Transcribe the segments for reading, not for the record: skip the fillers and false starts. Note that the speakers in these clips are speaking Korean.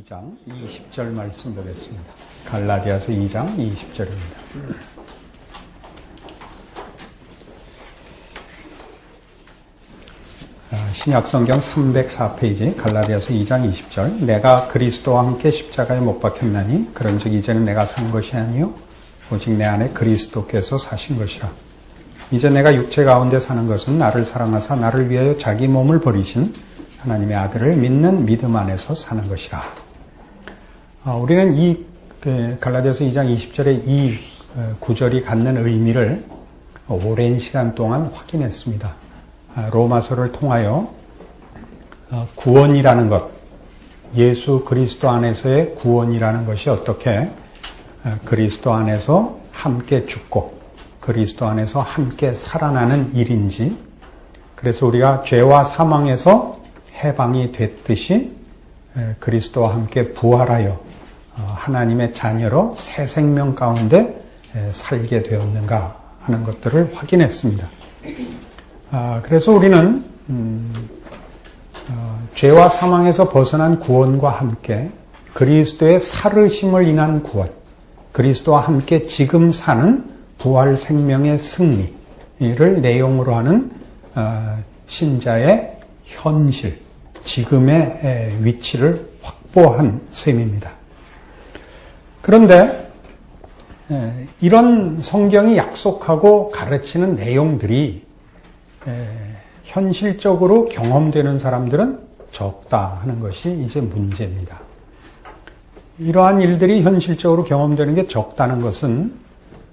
2장 20절 말씀 보겠습니다. 갈라디아서 2장 20절입니다. 신약성경 304페이지 갈라디아서 2장 20절 내가 그리스도와 함께 십자가에 못 박혔나니 그런즉 이제는 내가 산 것이 아니요 오직 내 안에 그리스도께서 사신 것이라. 이제 내가 육체 가운데 사는 것은 나를 사랑하사 나를 위하여 자기 몸을 버리신 하나님의 아들을 믿는 믿음 안에서 사는 것이라. 우리는 이 갈라디아서 2장 20절의 이 구절이 갖는 의미를 오랜 시간 동안 확인했습니다. 로마서를 통하여 구원이라는 것, 예수 그리스도 안에서의 구원이라는 것이 어떻게 그리스도 안에서 함께 죽고 그리스도 안에서 함께 살아나는 일인지, 그래서 우리가 죄와 사망에서 해방이 됐듯이 그리스도와 함께 부활하여 하나님의 자녀로 새 생명 가운데 살게 되었는가 하는 것들을 확인했습니다. 그래서 우리는 죄와 사망에서 벗어난 구원과 함께 그리스도의 살으심을 인한 구원, 그리스도와 함께 지금 사는 부활 생명의 승리를 내용으로 하는 신자의 현실, 지금의 위치를 확보한 셈입니다. 그런데 이런 성경이 약속하고 가르치는 내용들이 현실적으로 경험되는 사람들은 적다 하는 것이 이제 문제입니다. 이러한 일들이 현실적으로 경험되는 게 적다는 것은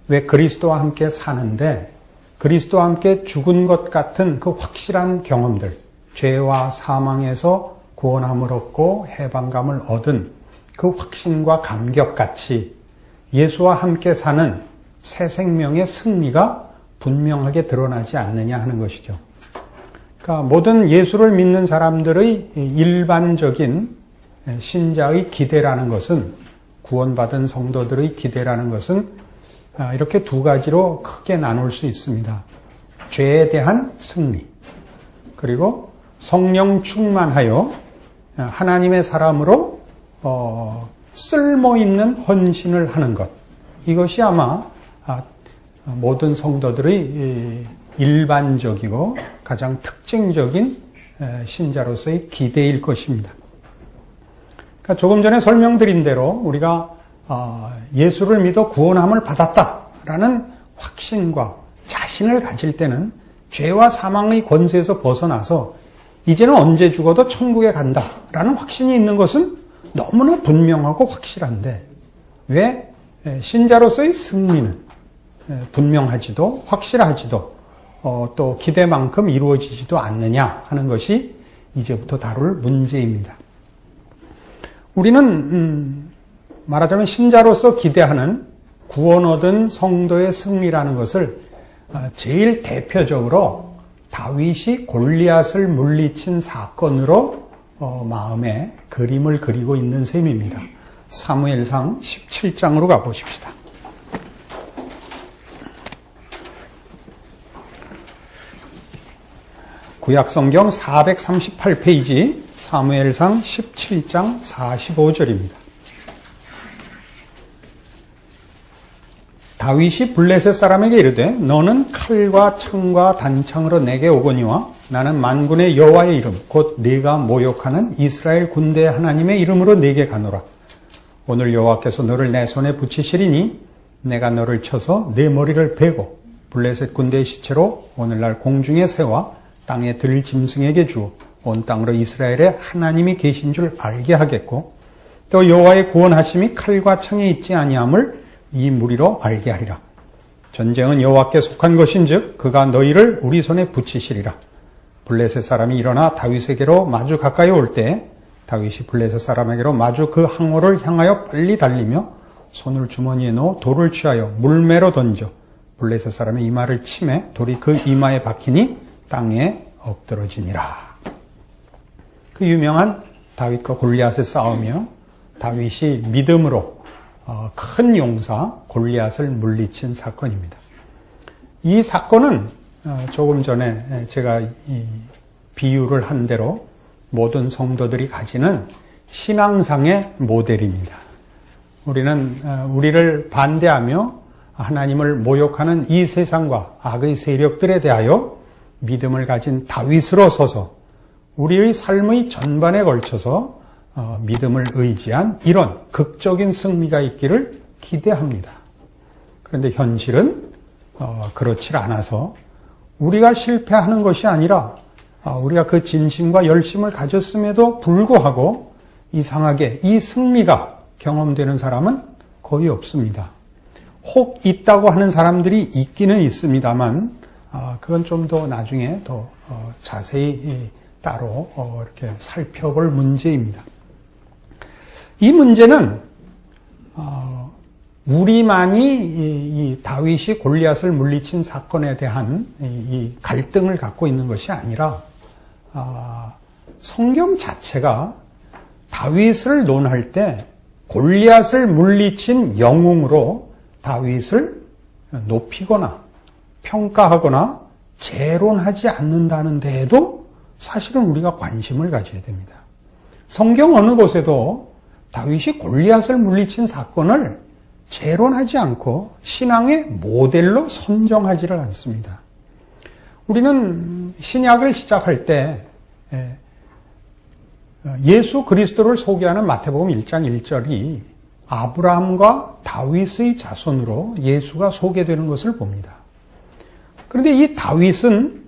왜 그리스도와 함께 사는데 그리스도와 함께 죽은 것 같은 그 확실한 경험들, 죄와 사망에서 구원함을 얻고 해방감을 얻은 그 확신과 감격같이 예수와 함께 사는 새 생명의 승리가 분명하게 드러나지 않느냐 하는 것이죠. 그러니까 모든 예수를 믿는 사람들의 일반적인 신자의 기대라는 것은, 구원받은 성도들의 기대라는 것은 이렇게 두 가지로 크게 나눌 수 있습니다. 죄에 대한 승리, 그리고 성령 충만하여 하나님의 사람으로 쓸모있는 헌신을 하는 것. 이것이 아마 모든 성도들의 일반적이고 가장 특징적인 신자로서의 기대일 것입니다. 그러니까 조금 전에 설명드린 대로 우리가 예수를 믿어 구원함을 받았다라는 확신과 자신을 가질 때는 죄와 사망의 권세에서 벗어나서 이제는 언제 죽어도 천국에 간다라는 확신이 있는 것은 너무나 분명하고 확실한데, 왜 신자로서의 승리는 분명하지도 확실하지도 또 기대만큼 이루어지지도 않느냐 하는 것이 이제부터 다룰 문제입니다. 우리는 말하자면 신자로서 기대하는 구원 얻은 성도의 승리라는 것을 제일 대표적으로 다윗이 골리앗을 물리친 사건으로 마음에 그림을 그리고 있는 셈입니다. 사무엘상 17장으로 가보십시다. 구약성경 438페이지 사무엘상 17장 45절입니다. 다윗이 블레셋 사람에게 이르되 너는 칼과 창과 단창으로 내게 오거니와 나는 만군의 여호와의 이름 곧 네가 모욕하는 이스라엘 군대 하나님의 이름으로 네게 가노라. 오늘 여호와께서 너를 내 손에 붙이시리니 내가 너를 쳐서 네 머리를 베고 블레셋 군대의 시체로 오늘날 공중에 세워 땅에 들 짐승에게 주어 온 땅으로 이스라엘에 하나님이 계신 줄 알게 하겠고 또 여호와의 구원하심이 칼과 창에 있지 아니함을 이 무리로 알게 하리라. 전쟁은 여호와께 속한 것인즉 그가 너희를 우리 손에 붙이시리라. 블레셋 사람이 일어나 다윗에게로 마주 가까이 올 때 다윗이 블레셋 사람에게로 마주 그 항로를 향하여 빨리 달리며 손을 주머니에 넣어 돌을 취하여 물매로 던져 블레셋 사람의 이마를 치매 돌이 그 이마에 박히니 땅에 엎드러지니라. 그 유명한 다윗과 골리앗의 싸움이요, 다윗이 믿음으로 큰 용사 골리앗을 물리친 사건입니다. 이 사건은 조금 전에 제가 이 비유를 한 대로 모든 성도들이 가지는 신앙상의 모델입니다. 우리는 우리를 반대하며 하나님을 모욕하는 이 세상과 악의 세력들에 대하여 믿음을 가진 다윗으로 서서 우리의 삶의 전반에 걸쳐서 믿음을 의지한 이런 극적인 승리가 있기를 기대합니다. 그런데 현실은 그렇지 않아서 우리가 실패하는 것이 아니라 우리가 그 진심과 열심을 가졌음에도 불구하고 이상하게 이 승리가 경험되는 사람은 거의 없습니다. 혹 있다고 하는 사람들이 있기는 있습니다만 그건 좀 더 나중에 더 자세히 따로 이렇게 살펴볼 문제입니다. 이 문제는 우리만이 이 다윗이 골리앗을 물리친 사건에 대한 이 갈등을 갖고 있는 것이 아니라 성경 자체가 다윗을 논할 때 골리앗을 물리친 영웅으로 다윗을 높이거나 평가하거나 재론하지 않는다는 데에도 사실은 우리가 관심을 가져야 됩니다. 성경 어느 곳에도 다윗이 골리앗을 물리친 사건을 재론하지 않고 신앙의 모델로 선정하지를 않습니다. 우리는 신약을 시작할 때 예수 그리스도를 소개하는 마태복음 1장 1절이 아브라함과 다윗의 자손으로 예수가 소개되는 것을 봅니다. 그런데 이 다윗은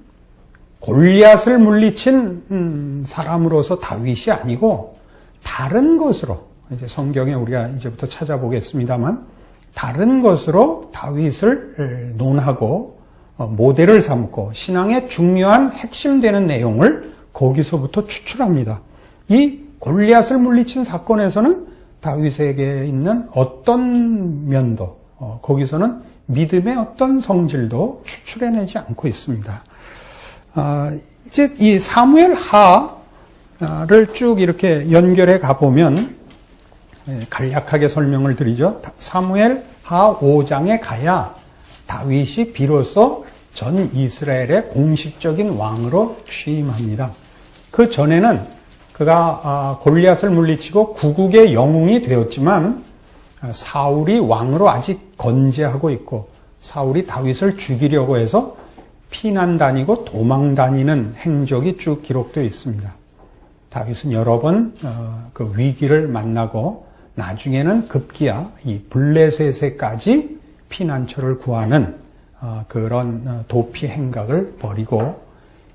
골리앗을 물리친 사람으로서 다윗이 아니고 다른 것으로, 이제 성경에 우리가 이제부터 찾아보겠습니다만 다른 것으로 다윗을 논하고 모델을 삼고 신앙의 중요한 핵심되는 내용을 거기서부터 추출합니다. 이 골리앗을 물리친 사건에서는 다윗에게 있는 어떤 면도, 거기서는 믿음의 어떤 성질도 추출해내지 않고 있습니다. 이제 이 사무엘 하를 쭉 이렇게 연결해 가보면 간략하게 설명을 드리죠. 사무엘 하 5장에 가야 다윗이 비로소 전 이스라엘의 공식적인 왕으로 취임합니다. 그 전에는 그가 골리앗을 물리치고 구국의 영웅이 되었지만 사울이 왕으로 아직 건재하고 있고 사울이 다윗을 죽이려고 해서 피난 다니고 도망 다니는 행적이 쭉 기록되어 있습니다. 다윗은 여러 번 그 위기를 만나고 나중에는 급기야 이 블레셋에까지 피난처를 구하는 그런 도피 행각을 벌이고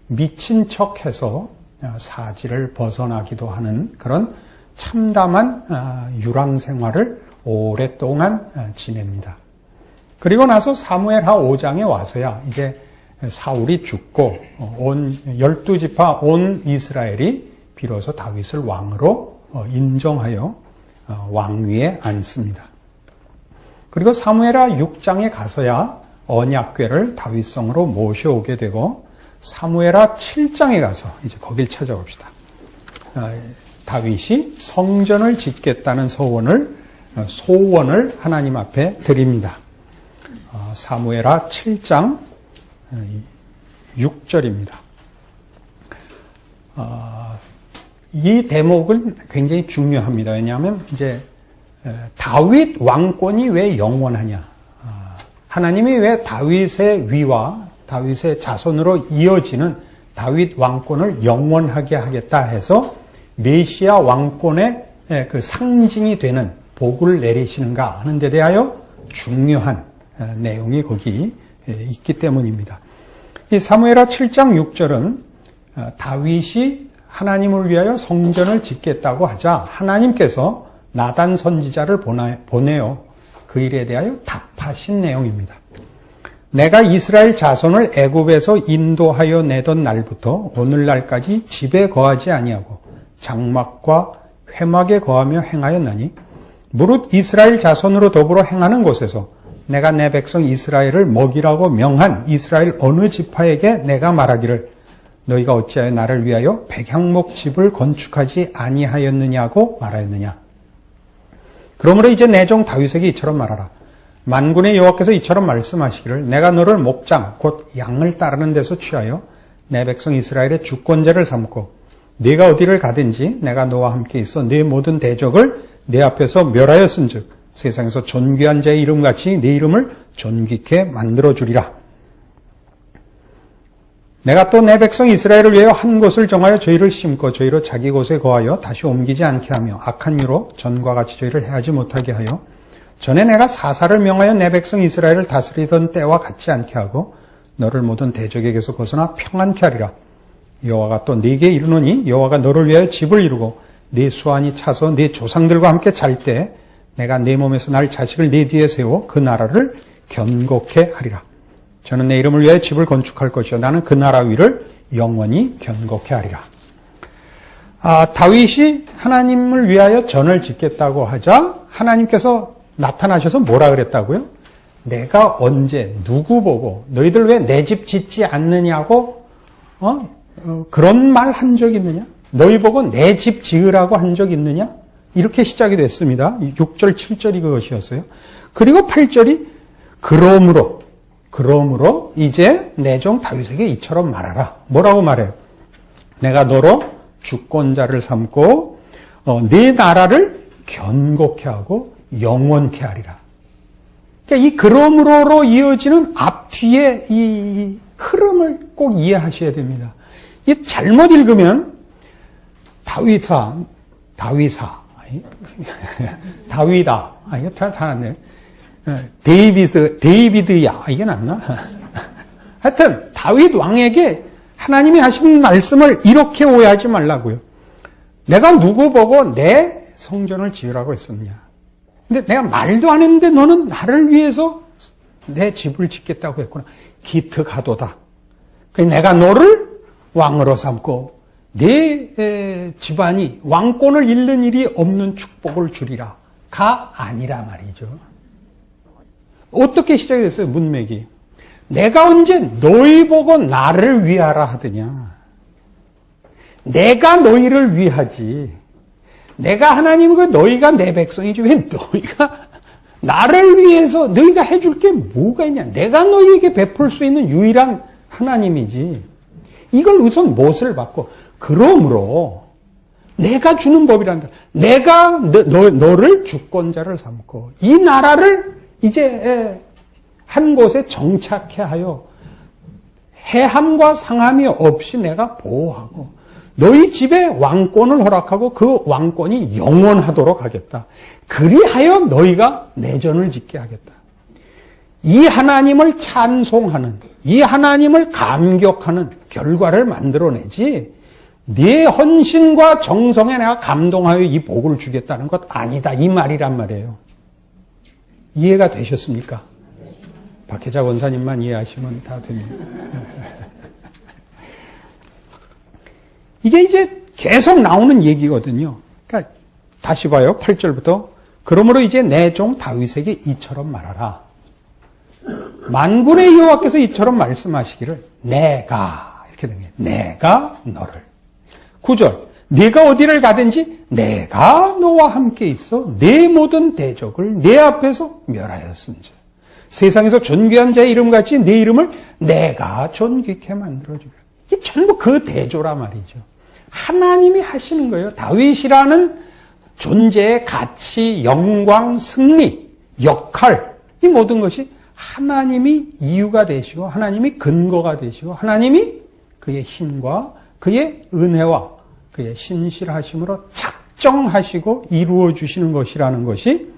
미친 척해서 사지를 벗어나기도 하는 그런 참담한 유랑 생활을 오랫동안 지냅니다. 그리고 나서 사무엘하 5장에 와서야 이제 사울이 죽고 온 12지파 온 이스라엘이 비로소 다윗을 왕으로 인정하여 왕위에 앉습니다. 그리고 사무엘하 6장에 가서야 언약궤를 다윗성으로 모셔오게 되고 사무엘하 7장에 가서 이제 거길 찾아봅시다. 다윗이 성전을 짓겠다는 소원을 하나님 앞에 드립니다. 사무엘하 7장 6절입니다. 이 대목은 굉장히 중요합니다. 왜냐하면 이제 다윗 왕권이 왜 영원하냐? 하나님이 왜 다윗의 위와 다윗의 자손으로 이어지는 다윗 왕권을 영원하게 하겠다 해서 메시아 왕권의 그 상징이 되는 복을 내리시는가 하는 데 대하여 중요한 내용이 거기 있기 때문입니다. 이 사무엘하 7장 6절은 다윗이 하나님을 위하여 성전을 짓겠다고 하자 하나님께서 나단 선지자를 보내어 그 일에 대하여 답하신 내용입니다. 내가 이스라엘 자손을 애굽에서 인도하여 내던 날부터 오늘날까지 집에 거하지 아니하고 장막과 회막에 거하며 행하였나니 무릇 이스라엘 자손으로 더불어 행하는 곳에서 내가 내 백성 이스라엘을 먹이라고 명한 이스라엘 어느 지파에게 내가 말하기를 너희가 어찌하여 나를 위하여 백향목 집을 건축하지 아니하였느냐고 말하였느냐. 그러므로 이제 내 종 다윗에게 이처럼 말하라. 만군의 여호와께서 이처럼 말씀하시기를 내가 너를 목장 곧 양을 따르는 데서 취하여 내 백성 이스라엘의 주권자를 삼고 네가 어디를 가든지 내가 너와 함께 있어 네 모든 대적을 내 앞에서 멸하였은즉 세상에서 존귀한 자의 이름같이 네 이름을 존귀케 만들어주리라. 내가 또 내 백성 이스라엘을 위하여 한 곳을 정하여 저희를 심고 저희로 자기 곳에 거하여 다시 옮기지 않게 하며 악한 이유로 전과 같이 저희를 해하지 못하게 하여 전에 내가 사사를 명하여 내 백성 이스라엘을 다스리던 때와 같지 않게 하고 너를 모든 대적에게서 벗어나 평안케 하리라. 여호와가 또 네게 이르노니 여호와가 너를 위하여 집을 이루고 네 수완이 차서 네 조상들과 함께 잘 때 내가 네 몸에서 날 자식을 네 뒤에 세워 그 나라를 견고케 하리라. 저는 내 이름을 위하여 집을 건축할 것이요 나는 그 나라 위를 영원히 견고케 하리라. 다윗이 하나님을 위하여 전을 짓겠다고 하자 하나님께서 나타나셔서 뭐라 그랬다고요? 내가 언제 누구 보고 너희들 왜 내 집 짓지 않느냐고 그런 말 한 적 있느냐? 너희 보고 내 집 지으라고 한 적 있느냐? 이렇게 시작이 됐습니다. 6절 7절이 그것이었어요. 그리고 8절이 그러므로 이제 내 종 다윗에게 이처럼 말하라. 뭐라고 말해요? 내가 너로 주권자를 삼고 네 나라를 견고케 하고 영원케 하리라. 그러니까 이 그러므로로 이어지는 앞뒤의 이 흐름을 꼭 이해하셔야 됩니다. 이 잘못 읽으면 다윗아, 이거 잘안네. 데이비드야, 이게 낫나? 하여튼 다윗 왕에게 하나님이 하신 말씀을 이렇게 오해하지 말라고요. 내가 누구 보고 내 성전을 지으라고 했었냐? 근데 내가 말도 안 했는데 너는 나를 위해서 내 집을 짓겠다고 했구나. 기특하도다. 내가 너를 왕으로 삼고 내 집안이 왕권을 잃는 일이 없는 축복을 주리라. 가 아니라 말이죠. 어떻게 시작이 됐어요? 문맥이. 내가 언제 너희 보고 나를 위하라 하더냐. 내가 너희를 위하지. 내가 하나님이고 너희가 내 백성이지. 왜 너희가 나를 위해서 너희가 해줄 게 뭐가 있냐. 내가 너희에게 베풀 수 있는 유일한 하나님이지. 이걸 우선 못을 받고 그러므로 내가 주는 법이란다. 내가 너를 주권자를 삼고 이 나라를 이제 한 곳에 정착해 하여 해함과 상함이 없이 내가 보호하고 너희 집에 왕권을 허락하고 그 왕권이 영원하도록 하겠다. 그리하여 너희가 내전을 짓게 하겠다. 이 하나님을 찬송하는, 이 하나님을 감격하는 결과를 만들어내지 네 헌신과 정성에 내가 감동하여 이 복을 주겠다는 것 아니다. 이 말이란 말이에요. 이해가 되셨습니까? 박혜자 원사님만 이해하시면 다 됩니다. 이게 이제 계속 나오는 얘기거든요. 그러니까 다시 봐요. 8절부터. 그러므로 이제 내 종 다윗에게 이처럼 말하라. 만군의 여호와께서 이처럼 말씀하시기를 내가 이렇게 됩니다. 내가 너를. 9절. 네가 어디를 가든지 내가 너와 함께 있어 네 모든 대적을 내 앞에서 멸하였은즉 세상에서 존귀한 자의 이름같이 네 이름을 내가 존귀케 만들어주리라. 이게 전부 그 대조라 말이죠. 하나님이 하시는 거예요. 다윗이라는 존재의 가치, 영광, 승리, 역할, 이 모든 것이 하나님이 이유가 되시고 하나님이 근거가 되시고 하나님이 그의 힘과 그의 은혜와 그의 신실하심으로 작정하시고 이루어 주시는 것이라는 것이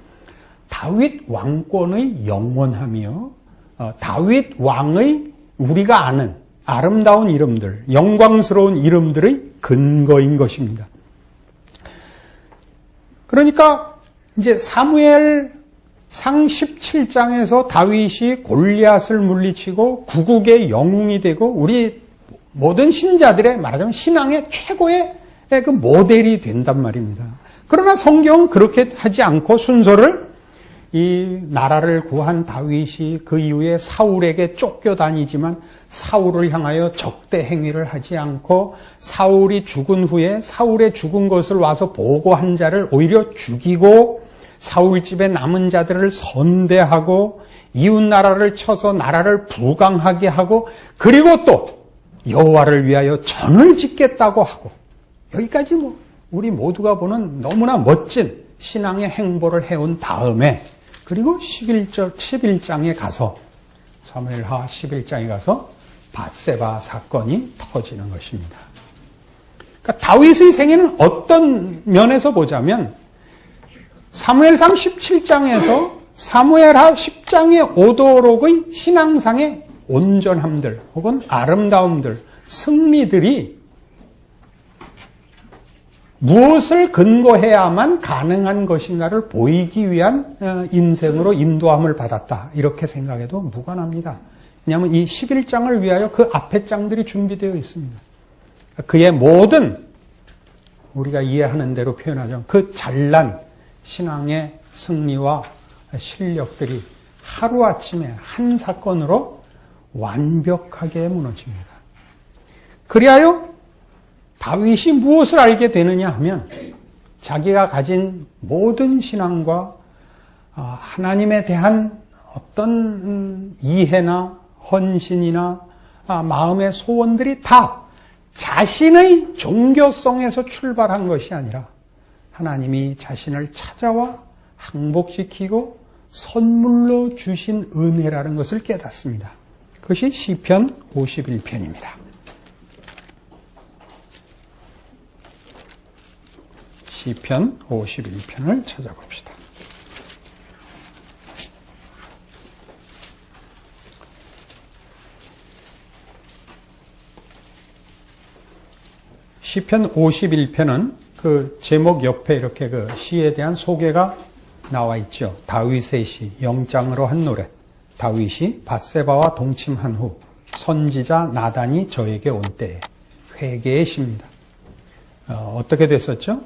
다윗 왕권의 영원함이요. 다윗 왕의 우리가 아는 아름다운 이름들, 영광스러운 이름들의 근거인 것입니다. 그러니까 이제 사무엘 상 17장에서 다윗이 골리앗을 물리치고 구국의 영웅이 되고 우리 모든 신자들의 말하자면 신앙의 최고의 그 모델이 된단 말입니다. 그러나 성경은 그렇게 하지 않고 순서를 이 나라를 구한 다윗이 그 이후에 사울에게 쫓겨다니지만 사울을 향하여 적대 행위를 하지 않고 사울이 죽은 후에 사울의 죽은 것을 와서 보고한 자를 오히려 죽이고 사울 집에 남은 자들을 선대하고 이웃 나라를 쳐서 나라를 부강하게 하고 그리고 또 여호와를 위하여 전을 짓겠다고 하고 여기까지 우리 모두가 보는 너무나 멋진 신앙의 행보를 해온 다음에 그리고 11장에 가서 사무엘하 11장에 가서 밧세바 사건이 터지는 것입니다. 그러니까 다윗의 생애는 어떤 면에서 보자면 사무엘상 17장에서 사무엘하 10장에 오도록의 신앙상의 온전함들 혹은 아름다움들, 승리들이 무엇을 근거해야만 가능한 것인가를 보이기 위한 인생으로 인도함을 받았다. 이렇게 생각해도 무관합니다. 왜냐하면 이 11장을 위하여 그 앞에 장들이 준비되어 있습니다. 그의 모든 우리가 이해하는 대로 표현하자면 그 잘난 신앙의 승리와 실력들이 하루아침에 한 사건으로 완벽하게 무너집니다. 그리하여 다윗이 무엇을 알게 되느냐 하면 자기가 가진 모든 신앙과 하나님에 대한 어떤 이해나 헌신이나 마음의 소원들이 다 자신의 종교성에서 출발한 것이 아니라 하나님이 자신을 찾아와 항복시키고 선물로 주신 은혜라는 것을 깨닫습니다. 그것이 시편 51편입니다. 시편 51편을 찾아봅시다. 시편 51편은 그 제목 옆에 이렇게 그 시에 대한 소개가 나와 있죠. 다윗의 시, 영장으로 한 노래. 다윗이 밧세바와 동침한 후 선지자 나단이 저에게 온 때에 회개의 시입니다. 어떻게 됐었죠?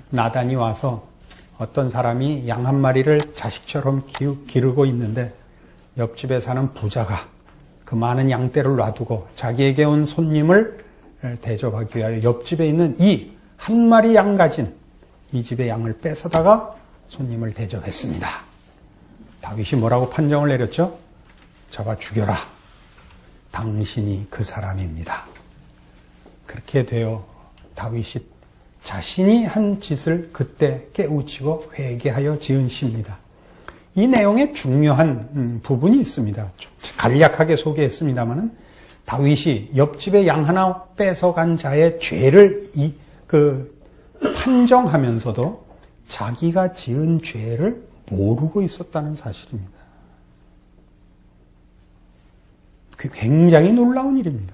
나단이 와서 어떤 사람이 양 한 마리를 자식처럼 기르고 있는데 옆집에 사는 부자가 그 많은 양떼를 놔두고 자기에게 온 손님을 대접하기 위하여 옆집에 있는 이 한 마리 양 가진 이 집의 양을 뺏어다가 손님을 대접했습니다. 다윗이 뭐라고 판정을 내렸죠? 잡아 죽여라. 당신이 그 사람입니다. 그렇게 되어 다윗이 자신이 한 짓을 그때 깨우치고 회개하여 지은 시입니다. 이 내용에 중요한 부분이 있습니다. 간략하게 소개했습니다마는 다윗이 옆집에 양 하나 뺏어간 자의 죄를 판정하면서도 자기가 지은 죄를 모르고 있었다는 사실입니다. 굉장히 놀라운 일입니다.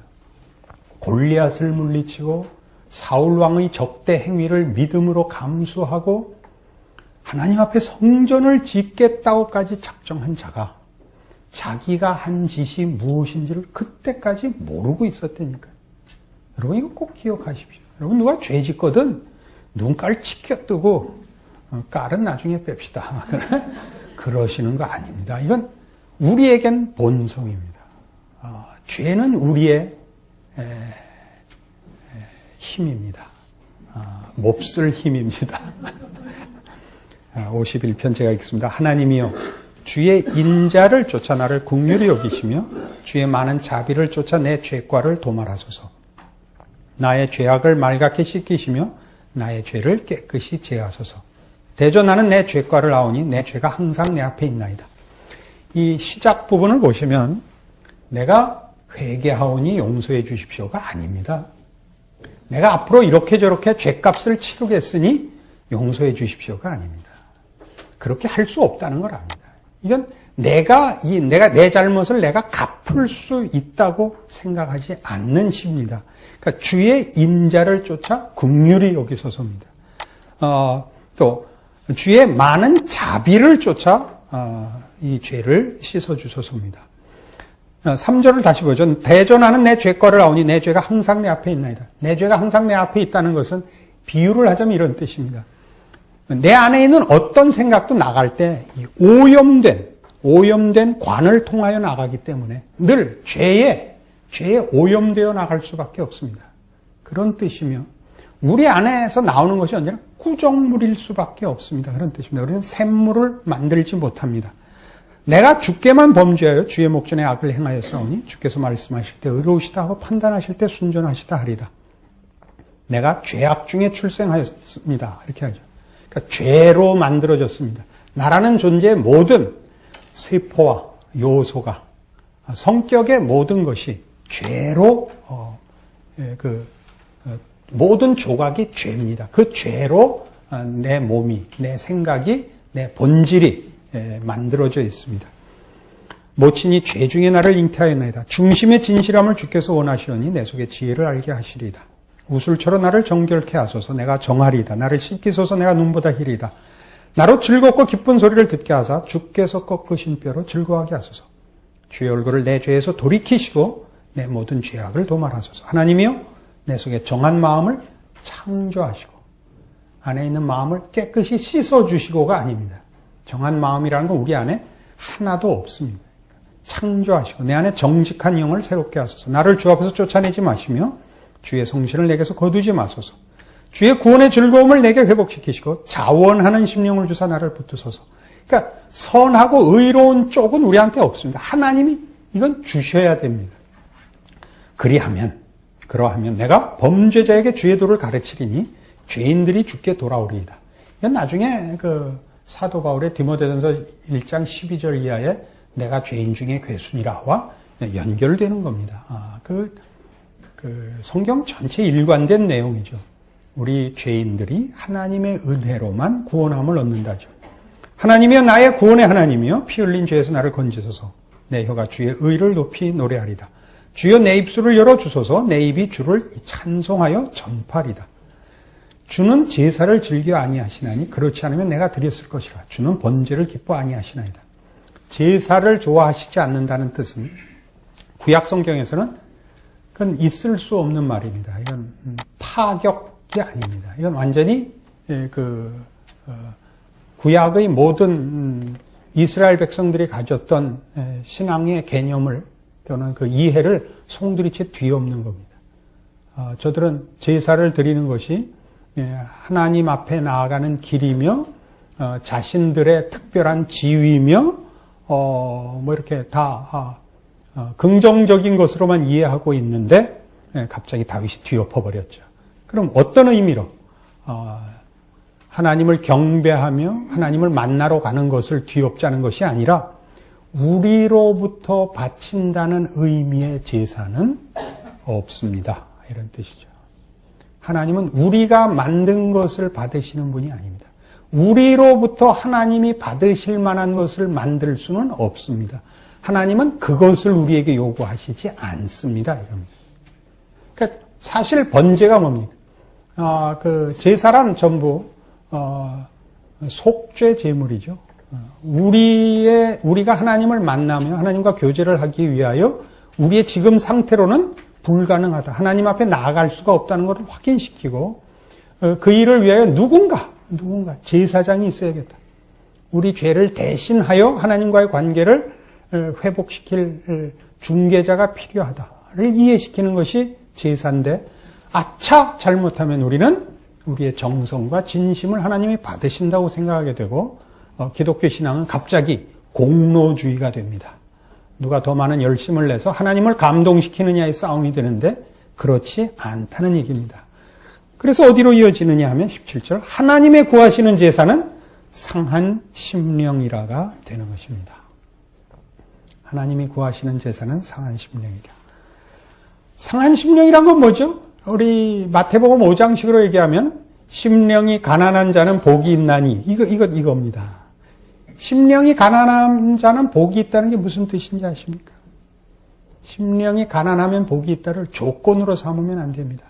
골리앗을 물리치고 사울 왕의 적대 행위를 믿음으로 감수하고 하나님 앞에 성전을 짓겠다고까지 작정한 자가 자기가 한 짓이 무엇인지를 그때까지 모르고 있었다니까요. 여러분 이거 꼭 기억하십시오. 여러분 누가 죄 짓거든 눈깔 치켜뜨고 깔은 나중에 뺍시다. 그러시는 거 아닙니다. 이건 우리에겐 본성입니다. 죄는 우리의 힘입니다. 몹쓸 힘입니다. 51편 제가 읽습니다. 하나님이여 주의 인자를 쫓아 나를 긍휼히 여기시며 주의 많은 자비를 쫓아 내 죄과를 도말하소서. 나의 죄악을 말갛게 씻기시며 나의 죄를 깨끗이 제하소서. 대저 나는 내 죄과를 아오니 내 죄가 항상 내 앞에 있나이다. 이 시작 부분을 보시면 내가 회개하오니 용서해 주십시오가 아닙니다. 내가 앞으로 이렇게 저렇게 죄값을 치르겠으니 용서해 주십시오가 아닙니다. 그렇게 할 수 없다는 걸 압니다. 이건 내가 내 잘못을 내가 갚을 수 있다고 생각하지 않는 시입니다. 그러니까 주의 인자를 쫓아 긍휼히 여기소서입니다. 또 주의 많은 자비를 쫓아 이 죄를 씻어주소서입니다. 3절을 다시 보죠. 대전하는 내 죄과를 아오니 내 죄가 항상 내 앞에 있나이다. 내 죄가 항상 내 앞에 있다는 것은 비유를 하자면 이런 뜻입니다. 내 안에 있는 어떤 생각도 나갈 때 오염된 관을 통하여 나가기 때문에 늘 죄에 오염되어 나갈 수밖에 없습니다. 그런 뜻이며 우리 안에서 나오는 것이 아니라 구정물일 수밖에 없습니다. 그런 뜻입니다. 우리는 샘물을 만들지 못합니다. 내가 주께만 범죄하여 주의 목전에 악을 행하였사오니 주께서 말씀하실 때 의로우시다 하고 판단하실 때 순전하시다 하리다. 내가 죄악 중에 출생하였습니다. 이렇게 하죠. 그러니까 죄로 만들어졌습니다. 나라는 존재의 모든 세포와 요소가, 성격의 모든 것이 죄로 모든 조각이 죄입니다. 그 죄로 내 몸이, 내 생각이, 내 본질이 만들어져 있습니다. 모친이 죄 중에 나를 잉태하였나이다. 중심의 진실함을 주께서 원하시오니 내 속에 지혜를 알게 하시리이다. 우술처럼 나를 정결케 하소서. 내가 정하리이다. 나를 씻기소서. 내가 눈보다 희리이다. 나로 즐겁고 기쁜 소리를 듣게 하사 주께서 꺾으신 뼈로 즐거워하게 하소서. 주의 얼굴을 내 죄에서 돌이키시고 내 모든 죄악을 도말하소서. 하나님이여 내 속에 정한 마음을 창조하시고 안에 있는 마음을 깨끗이 씻어주시고가 아닙니다. 정한 마음이라는 건 우리 안에 하나도 없습니다. 창조하시고 내 안에 정직한 영을 새롭게 하소서. 나를 주 앞에서 쫓아내지 마시며 주의 성신을 내게서 거두지 마소서. 주의 구원의 즐거움을 내게 회복시키시고 자원하는 심령을 주사 나를 붙드소서. 그러니까 선하고 의로운 쪽은 우리한테 없습니다. 하나님이 이건 주셔야 됩니다. 그러하면 내가 범죄자에게 주의 도를 가르치리니 죄인들이 주께 돌아오리이다. 이건 나중에 사도 바울의 디모데전서 1장 12절 이하에 내가 죄인 중에 괴순이라와 연결되는 겁니다. 성경 전체 일관된 내용이죠. 우리 죄인들이 하나님의 은혜로만 구원함을 얻는다죠. 하나님이여 나의 구원의 하나님이여 피 흘린 죄에서 나를 건지소서. 내 혀가 주의 의를 높이 노래하리다. 주여 내 입술을 열어주소서. 내 입이 주를 찬송하여 전파리다. 주는 제사를 즐겨 아니하시나니 그렇지 않으면 내가 드렸을 것이라. 주는 번제를 기뻐 아니하시나이다. 제사를 좋아하시지 않는다는 뜻은 구약 성경에서는 그건 있을 수 없는 말입니다. 이건 파격이 아닙니다. 이건 완전히 구약의 모든 이스라엘 백성들이 가졌던 신앙의 개념을 또는 그 이해를 송두리째 뒤엎는 겁니다. 저들은 제사를 드리는 것이 하나님 앞에 나아가는 길이며 자신들의 특별한 지위며 이렇게 다 긍정적인 것으로만 이해하고 있는데 갑자기 다윗이 뒤엎어 버렸죠. 그럼 어떤 의미로 하나님을 경배하며 하나님을 만나러 가는 것을 뒤엎자는 것이 아니라 우리로부터 바친다는 의미의 제사는 없습니다. 이런 뜻이죠. 하나님은 우리가 만든 것을 받으시는 분이 아닙니다. 우리로부터 하나님이 받으실 만한 것을 만들 수는 없습니다. 하나님은 그것을 우리에게 요구하시지 않습니다. 이겁니다. 그러니까 사실 번제가 뭡니까? 제사란 전부 속죄 제물이죠. 우리가 하나님을 만나며 하나님과 교제를 하기 위하여 우리의 지금 상태로는 불가능하다. 하나님 앞에 나아갈 수가 없다는 것을 확인시키고 그 일을 위하여 누군가 제사장이 있어야겠다. 우리 죄를 대신하여 하나님과의 관계를 회복시킬 중개자가 필요하다를 이해시키는 것이 제사인데 아차 잘못하면 우리는 우리의 정성과 진심을 하나님이 받으신다고 생각하게 되고 기독교 신앙은 갑자기 공로주의가 됩니다. 누가 더 많은 열심을 내서 하나님을 감동시키느냐의 싸움이 되는데 그렇지 않다는 얘기입니다. 그래서 어디로 이어지느냐 하면 17절 하나님의 구하시는 제사는 상한 심령이라가 되는 것입니다. 하나님이 구하시는 제사는 상한 심령이라. 상한 심령이란 건 뭐죠? 우리 마태복음 5장식으로 얘기하면 심령이 가난한 자는 복이 있나니 이겁니다. 심령이 가난한 자는 복이 있다는 게 무슨 뜻인지 아십니까? 심령이 가난하면 복이 있다를 조건으로 삼으면 안 됩니다.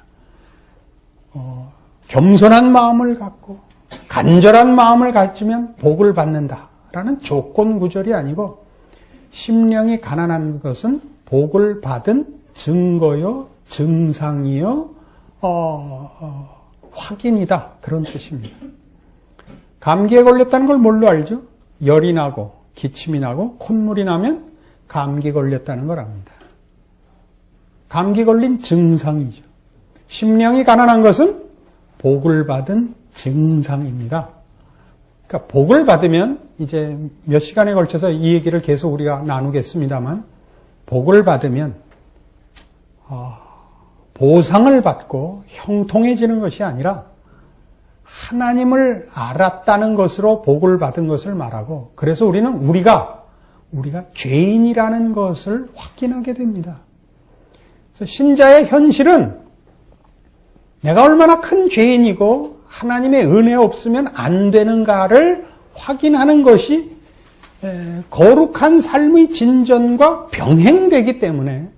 겸손한 마음을 갖고 간절한 마음을 가지면 복을 받는다라는 조건 구절이 아니고 심령이 가난한 것은 복을 받은 증거요, 증상이요, 확인이다. 그런 뜻입니다. 감기에 걸렸다는 걸 뭘로 알죠? 열이 나고 기침이 나고 콧물이 나면 감기 걸렸다는 걸 압니다. 감기 걸린 증상이죠. 심령이 가난한 것은 복을 받은 증상입니다. 그러니까 복을 받으면 이제 몇 시간에 걸쳐서 이 얘기를 계속 우리가 나누겠습니다만 복을 받으면 보상을 받고 형통해지는 것이 아니라 하나님을 알았다는 것으로 복을 받은 것을 말하고, 그래서 우리는 우리가 죄인이라는 것을 확인하게 됩니다. 그래서 신자의 현실은 내가 얼마나 큰 죄인이고 하나님의 은혜 없으면 안 되는가를 확인하는 것이 거룩한 삶의 진전과 병행되기 때문에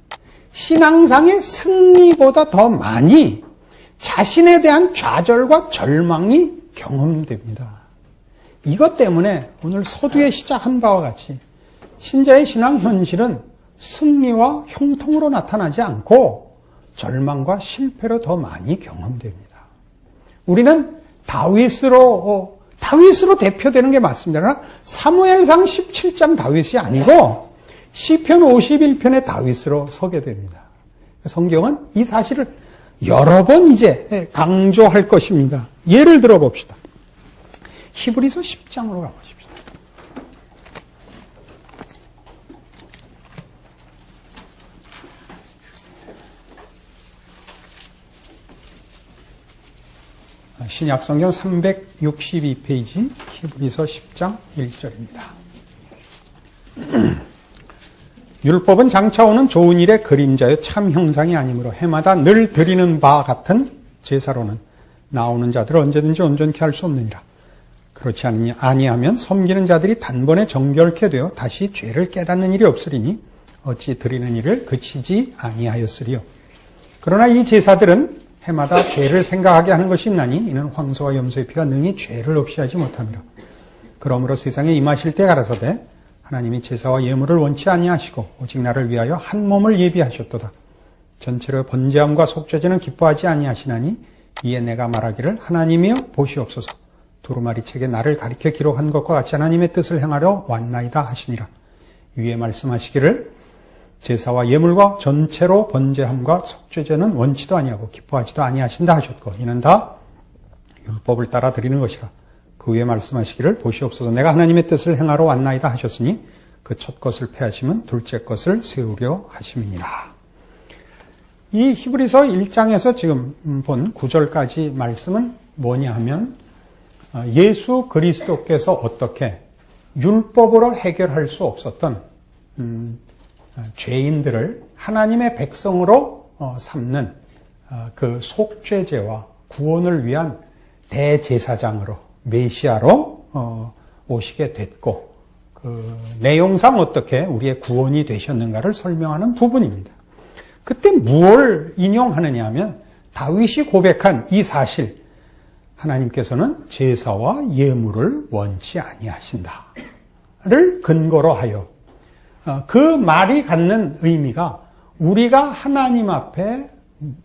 신앙상의 승리보다 더 많이 자신에 대한 좌절과 절망이 경험됩니다. 이것 때문에 오늘 서두에 시작한 바와 같이 신자의 신앙 현실은 승리와 형통으로 나타나지 않고 절망과 실패로 더 많이 경험됩니다. 우리는 다윗으로 대표되는 게 맞습니다. 그러나 사무엘상 17장 다윗이 아니고 시편 51편의 다윗으로 서게 됩니다. 성경은 이 사실을 여러 번 이제 강조할 것입니다. 예를 들어 봅시다. 히브리서 10장으로 가보십시다. 신약성경 362페이지 히브리서 10장 1절입니다. 율법은 장차 오는 좋은 일의 그림자여 참 형상이 아니므로 해마다 늘 드리는 바 같은 제사로는 나오는 자들을 언제든지 온전케 할 수 없느니라. 그렇지 아니하면 섬기는 자들이 단번에 정결케 되어 다시 죄를 깨닫는 일이 없으리니 어찌 드리는 일을 그치지 아니하였으리요. 그러나 이 제사들은 해마다 죄를 생각하게 하는 것이 있나니 이는 황소와 염소의 피가 능히 죄를 없이 하지 못함이라. 그러므로 세상에 임하실 때 가라사대 하나님이 제사와 예물을 원치 아니하시고 오직 나를 위하여 한 몸을 예비하셨도다. 전체로 번제함과 속죄제는 기뻐하지 아니하시나니 이에 내가 말하기를 하나님이여 보시옵소서. 두루마리 책에 나를 가리켜 기록한 것과 같이 하나님의 뜻을 행하려 왔나이다 하시니라. 위에 말씀하시기를 제사와 예물과 전체로 번제함과 속죄제는 원치도 아니하고 기뻐하지도 아니하신다 하셨고 이는 다 율법을 따라 드리는 것이라. 그 위에 말씀하시기를 보시옵소서 내가 하나님의 뜻을 행하러 왔나이다 하셨으니 그 첫 것을 폐하시면 둘째 것을 세우려 하심이니라. 이 히브리서 1장에서 지금 본 9절까지 말씀은 뭐냐 하면 예수 그리스도께서 어떻게 율법으로 해결할 수 없었던 죄인들을 하나님의 백성으로 삼는 그 속죄제와 구원을 위한 대제사장으로 메시아로 오시게 됐고 그 내용상 어떻게 우리의 구원이 되셨는가를 설명하는 부분입니다. 그때 무엇을 인용하느냐 하면 다윗이 고백한 이 사실, 하나님께서는 제사와 예물을 원치 아니하신다를 근거로 하여 그 말이 갖는 의미가 우리가 하나님 앞에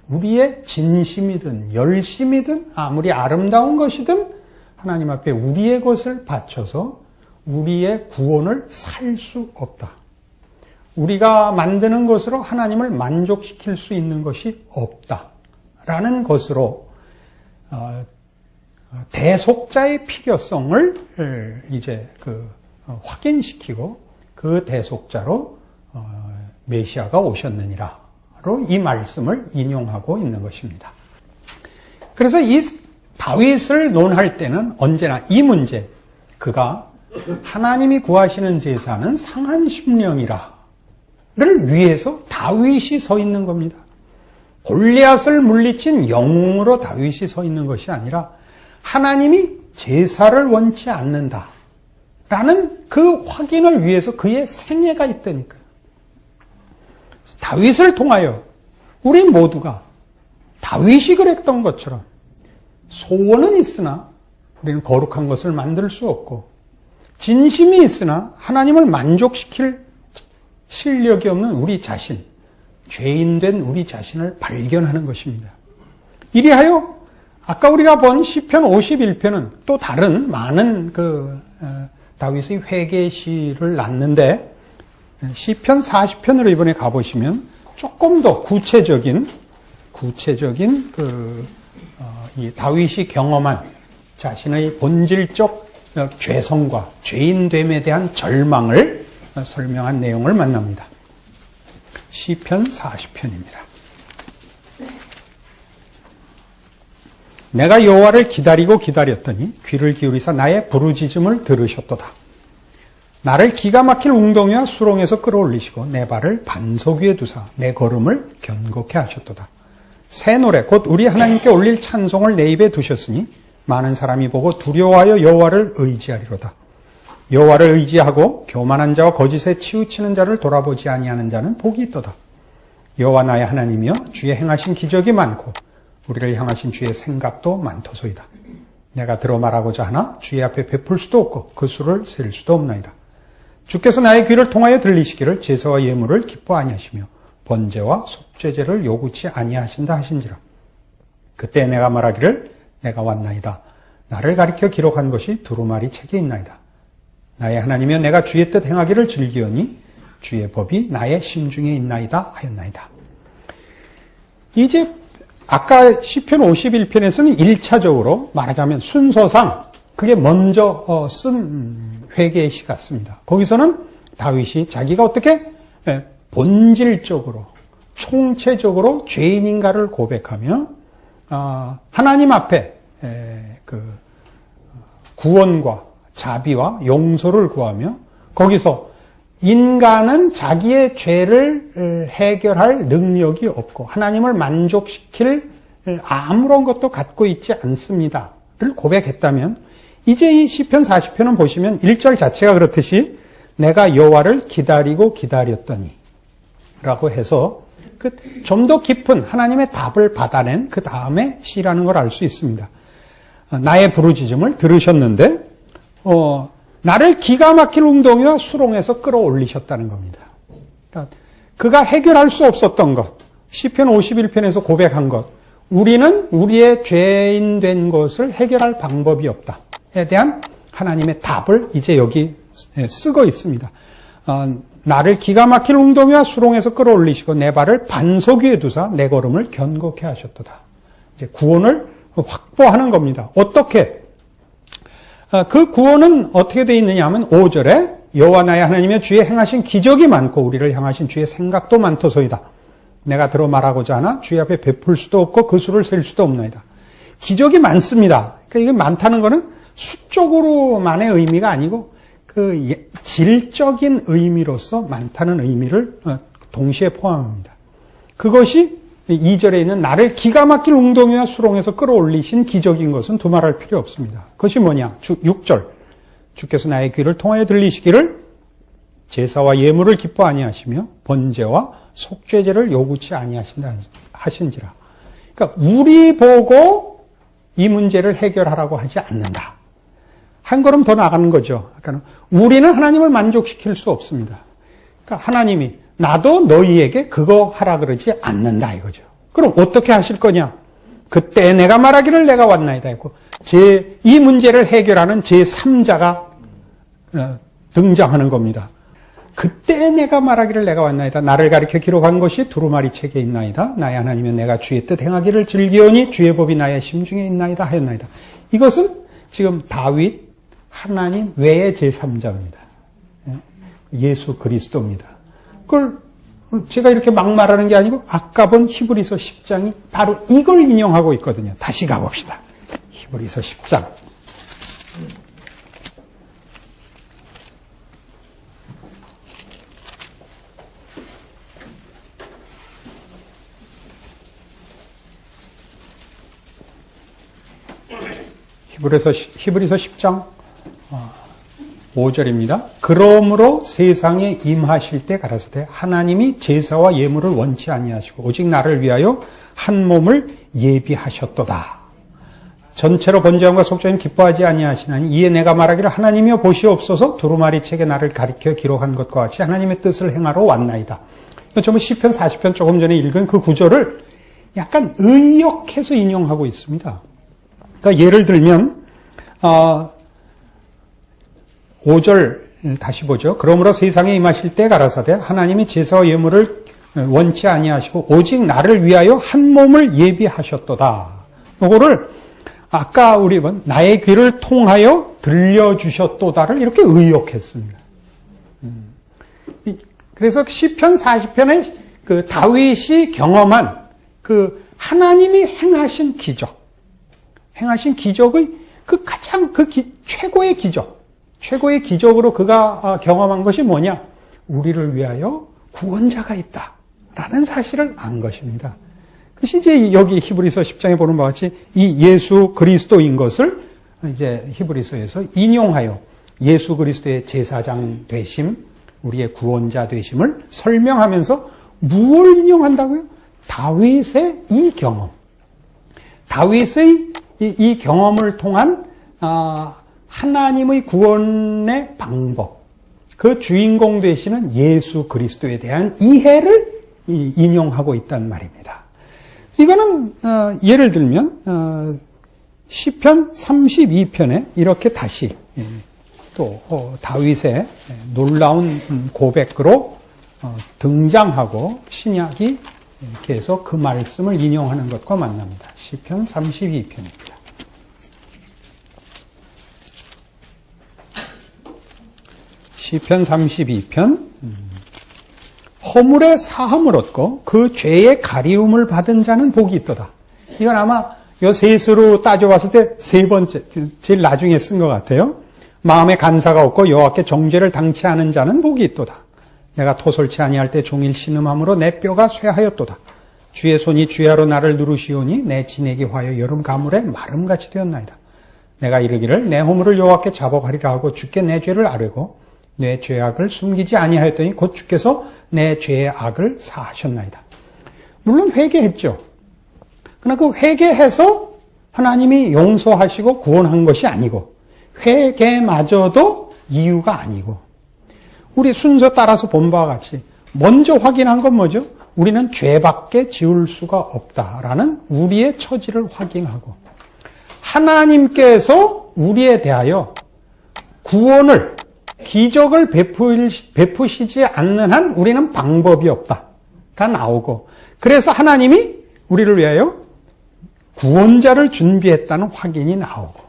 우리의 진심이든 열심이든 아무리 아름다운 것이든 하나님 앞에 우리의 것을 바쳐서 우리의 구원을 살 수 없다. 우리가 만드는 것으로 하나님을 만족시킬 수 있는 것이 없다라는 것으로 대속자의 필요성을 이제 확인시키고 그 대속자로 메시아가 오셨느니라로 이 말씀을 인용하고 있는 것입니다. 그래서 이 다윗을 논할 때는 언제나 이 문제, 그가 하나님이 구하시는 제사는 상한 심령이라를 위해서 다윗이 서 있는 겁니다. 골리앗을 물리친 영웅으로 다윗이 서 있는 것이 아니라 하나님이 제사를 원치 않는다라는 그 확인을 위해서 그의 생애가 있다니까요. 다윗을 통하여 우리 모두가 다윗이 그랬던 것처럼 소원은 있으나 우리는 거룩한 것을 만들 수 없고 진심이 있으나 하나님을 만족시킬 실력이 없는 우리 자신, 죄인된 우리 자신을 발견하는 것입니다. 이리하여 아까 우리가 본 시편 51편은 또 다른 많은 다윗의 회개 시를 낳는데 시편 40편으로 이번에 가보시면 조금 더 구체적인 이 다윗이 경험한 자신의 본질적 죄성과 죄인됨에 대한 절망을 설명한 내용을 만납니다. 시편 40편입니다. 내가 여호와를 기다리고 기다렸더니 귀를 기울이사 나의 부르짖음을 들으셨도다. 나를 기가 막힐 웅덩이와 수렁에서 끌어올리시고 내 발을 반석 위에 두사 내 걸음을 견고케 하셨도다. 새 노래 곧 우리 하나님께 올릴 찬송을 내 입에 두셨으니 많은 사람이 보고 두려워하여 여호와를 의지하리로다. 여호와를 의지하고 교만한 자와 거짓에 치우치는 자를 돌아보지 아니하는 자는 복이 있도다. 여호와 나의 하나님이여 주의 행하신 기적이 많고 우리를 향하신 주의 생각도 많도소이다. 내가 들어 말하고자 하나 주의 앞에 베풀 수도 없고 그 수를 셀 수도 없나이다. 주께서 나의 귀를 통하여 들리시기를 제사와 예물을 기뻐 아니하시며 번제와 속죄제를 요구치 아니하신다 하신지라. 그때 내가 말하기를 내가 왔나이다. 나를 가리켜 기록한 것이 두루마리 책에 있나이다. 나의 하나님이여 내가 주의 뜻 행하기를 즐기오니 주의 법이 나의 심중에 있나이다 하였나이다. 이제 아까 시편 51편에서는 1차적으로 말하자면 순서상 그게 먼저 쓴 회개의 시 같습니다. 거기서는 다윗이 자기가 어떻게 본질적으로 총체적으로 죄인인가를 고백하며 하나님 앞에 그 구원과 자비와 용서를 구하며 거기서 인간은 자기의 죄를 해결할 능력이 없고 하나님을 만족시킬 아무런 것도 갖고 있지 않습니다를 고백했다면 이제 이 시편 40편은 보시면 1절 자체가 그렇듯이 내가 여호와를 기다리고 기다렸더니 라고 해서 좀 더 깊은 하나님의 답을 받아낸 그 다음에 시라는 걸 알 수 있습니다. 나의 부르짖음을 들으셨는데 나를 기가 막힐 웅덩이와 수렁에서 끌어올리셨다는 겁니다. 그러니까 그가 해결할 수 없었던 것, 시편 51편에서 고백한 것, 우리는 우리의 죄인 된 것을 해결할 방법이 없다에 대한 하나님의 답을 이제 여기 쓰고 있습니다. 나를 기가 막힐 웅덩이와 수렁에서 끌어올리시고 내 발을 반석 위에 두사 내 걸음을 견고케 하셨도다. 이제 구원을 확보하는 겁니다. 어떻게? 그 구원은 어떻게 되어 있느냐 하면 5절에 여호와 나의 하나님의 주의 행하신 기적이 많고 우리를 향하신 주의 생각도 많도소이다. 내가 들어 말하고자 하나 주의 앞에 베풀 수도 없고 그 수를 셀 수도 없나이다. 기적이 많습니다. 그러니까 이게 많다는 것은 수적으로만의 의미가 아니고 그 질적인 의미로서 많다는 의미를 동시에 포함합니다. 그것이 2절에 있는 나를 기가 막힐 웅덩이와 수렁에서 끌어올리신 기적인 것은 두말할 필요 없습니다. 그것이 뭐냐? 6절 주께서 나의 귀를 통하여 들리시기를 제사와 예물을 기뻐 아니하시며 번제와 속죄제를 요구치 아니하신다 하신지라. 그러니까 우리 보고 이 문제를 해결하라고 하지 않는다. 한 걸음 더 나가는 거죠. 그러니까 우리는 하나님을 만족시킬 수 없습니다. 그러니까 하나님이 나도 너희에게 그거 하라 그러지 않는다 이거죠. 그럼 어떻게 하실 거냐? 그때 내가 말하기를 내가 왔나이다 했고 이 문제를 해결하는 제3자가 등장하는 겁니다. 그때 내가 말하기를 내가 왔나이다. 나를 가리켜 기록한 것이 두루마리 책에 있나이다. 나의 하나님은 내가 주의 뜻 행하기를 즐기오니 주의 법이 나의 심중에 있나이다 하였나이다. 이것은 지금 다윗 하나님 외의 제3자입니다. 예수 그리스도입니다. 그걸 제가 이렇게 막 말하는 게 아니고 아까 본 히브리서 10장이 바로 이걸 인용하고 있거든요. 다시 가봅시다. 히브리서 10장. 히브리서 10장 5절입니다. 그러므로 세상에 임하실 때 가라사대 하나님이 제사와 예물을 원치 아니하시고 오직 나를 위하여 한 몸을 예비하셨도다. 전체로 번제함과 속죄는 기뻐하지 아니하시나니 이에 내가 말하기를 하나님이여 보시옵소서 두루마리 책에 나를 가리켜 기록한 것과 같이 하나님의 뜻을 행하러 왔나이다. 전부 시편 40편 조금 전에 읽은 그 구절을 약간 의역해서 인용하고 있습니다. 그러니까 예를 들면 5절 다시 보죠. 그러므로 세상에 임하실 때 가라사대 하나님이 제사와 예물을 원치 아니하시고 오직 나를 위하여 한 몸을 예비하셨도다. 이거를 아까 우리 본 나의 귀를 통하여 들려주셨도다를 이렇게 의역했습니다. 그래서 시편 40편에 그 다윗이 경험한 그 하나님이 행하신 기적 행하신 기적의 그 가장 최고의 최고의 기적으로 그가 경험한 것이 뭐냐? 우리를 위하여 구원자가 있다라는 사실을 안 것입니다. 그것이 이제 여기 히브리서 10장에 보는 바와 같이 이 예수 그리스도인 것을 이제 히브리서에서 인용하여 예수 그리스도의 제사장 되심, 우리의 구원자 되심을 설명하면서 무엇을 인용한다고요? 다윗의 이 경험. 다윗의 이 경험을 통한 하나님의 구원의 방법, 그 주인공 되시는 예수 그리스도에 대한 이해를 인용하고 있단 말입니다. 이거는 예를 들면 시편 32편에 이렇게 다시 또 다윗의 놀라운 고백으로 등장하고 신약이 계속 그 말씀을 인용하는 것과 만납니다. 시편 32편입니다. 시편 32편 허물의 사함을 얻고 그 죄의 가리움을 받은 자는 복이 있도다. 이건 아마 요 셋으로 따져봤을 때 세 번째, 제일 나중에 쓴 것 같아요. 마음에 간사가 없고 여호와께 정죄를 당치 않은 자는 복이 있도다. 내가 토설치 아니할 때 종일 신음함으로 내 뼈가 쇠하였도다. 주의 손이 주야로 나를 누르시오니 내 진액이 화여 여름 가물에 마름같이 되었나이다. 내가 이르기를 내 허물을 여호와께 자복하리라 하고 주께 내 죄를 아뢰고 내 죄악을 숨기지 아니하였더니 곧 주께서 내 죄의 악을 사하셨나이다. 물론 회개했죠. 그러나 그 회개해서 하나님이 용서하시고 구원한 것이 아니고 회개마저도 이유가 아니고 우리 순서 따라서 본 바와 같이 먼저 확인한 건 뭐죠? 우리는 죄밖에 지을 수가 없다라는 우리의 처지를 확인하고 하나님께서 우리에 대하여 구원을 기적을 베푸시지 않는 한 우리는 방법이 없다가 나오고 그래서 하나님이 우리를 위하여 구원자를 준비했다는 확인이 나오고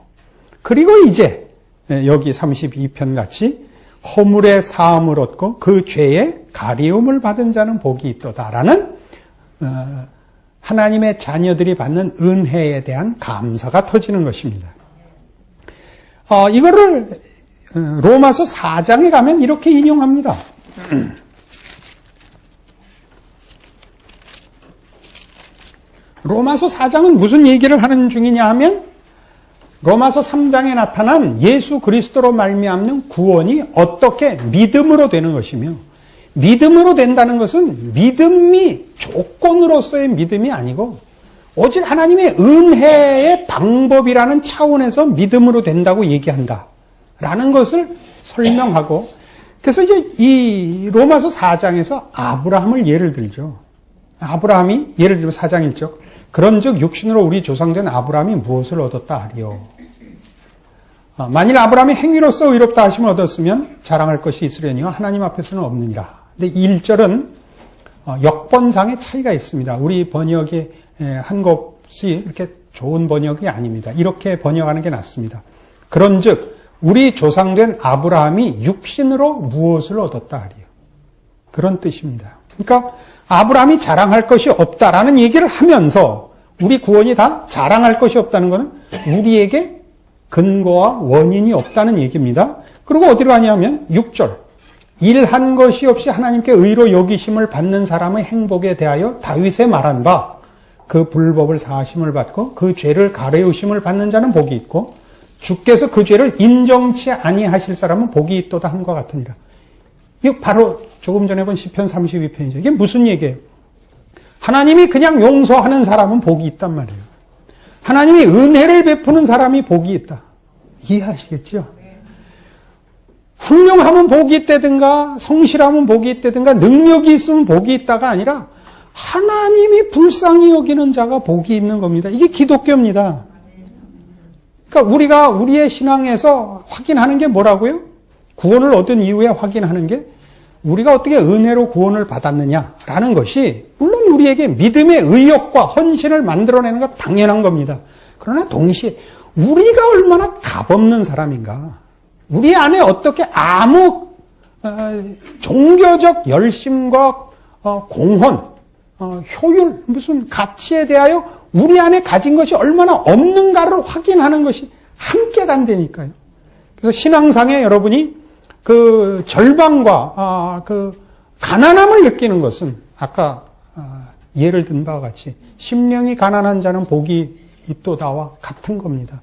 그리고 이제 여기 32편 같이 허물의 사함을 얻고 그 죄의 가리움을 받은 자는 복이 있도다라는 하나님의 자녀들이 받는 은혜에 대한 감사가 터지는 것입니다. 이거를 로마서 4장에 가면 이렇게 인용합니다. 로마서 4장은 무슨 얘기를 하는 중이냐 하면 로마서 3장에 나타난 예수 그리스도로 말미암는 구원이 어떻게 믿음으로 되는 것이며 믿음으로 된다는 것은 믿음이 조건으로서의 믿음이 아니고 오직 하나님의 은혜의 방법이라는 차원에서 믿음으로 된다고 얘기한다라는 것을 설명하고 그래서 이제 이 로마서 4장에서 아브라함을 예를 들죠. 아브라함이 예를 들면 4장 1절 그런즉 육신으로 우리 조상된 아브라함이 무엇을 얻었다 하리요. 만일 아브라함이 행위로서 의롭다 하심을 얻었으면 자랑할 것이 있으려니와 하나님 앞에서는 없느니라. 근데 1절은 역번상의 차이가 있습니다. 우리 번역의 한 것이 이렇게 좋은 번역이 아닙니다. 이렇게 번역하는 게 낫습니다. 그런즉 우리 조상된 아브라함이 육신으로 무엇을 얻었다 하리요. 그런 뜻입니다. 그러니까 아브라함이 자랑할 것이 없다라는 얘기를 하면서 우리 구원이 다 자랑할 것이 없다는 것은 우리에게 근거와 원인이 없다는 얘기입니다. 그리고 어디로 가냐면 6절 일한 것이 없이 하나님께 의로 여기심을 받는 사람의 행복에 대하여 다윗의 말한 바 그 불법을 사하심을 받고 그 죄를 가려우심을 받는 자는 복이 있고 주께서 그 죄를 인정치 아니하실 사람은 복이 있도다 함과 같으니라. 이거 바로 조금 전에 본 시편 32편이죠. 이게 무슨 얘기예요? 하나님이 그냥 용서하는 사람은 복이 있단 말이에요. 하나님이 은혜를 베푸는 사람이 복이 있다. 이해하시겠죠? 훌륭하면 복이 있다든가 성실하면 복이 있다든가 능력이 있으면 복이 있다가 아니라 하나님이 불쌍히 여기는 자가 복이 있는 겁니다. 이게 기독교입니다. 그러니까 우리가 우리의 신앙에서 확인하는 게 뭐라고요? 구원을 얻은 이후에 확인하는 게 우리가 어떻게 은혜로 구원을 받았느냐라는 것이 물론 우리에게 믿음의 의욕과 헌신을 만들어내는 건 당연한 겁니다. 그러나 동시에 우리가 얼마나 값없는 사람인가, 우리 안에 어떻게 아무 종교적 열심과 공헌, 효율, 무슨 가치에 대하여 우리 안에 가진 것이 얼마나 없는가를 확인하는 것이 함께 간다니까요. 그래서 신앙상에 여러분이 그 절망과 그 가난함을 느끼는 것은 아까 예를 든 바와 같이 심령이 가난한 자는 복이 있도다와 같은 겁니다.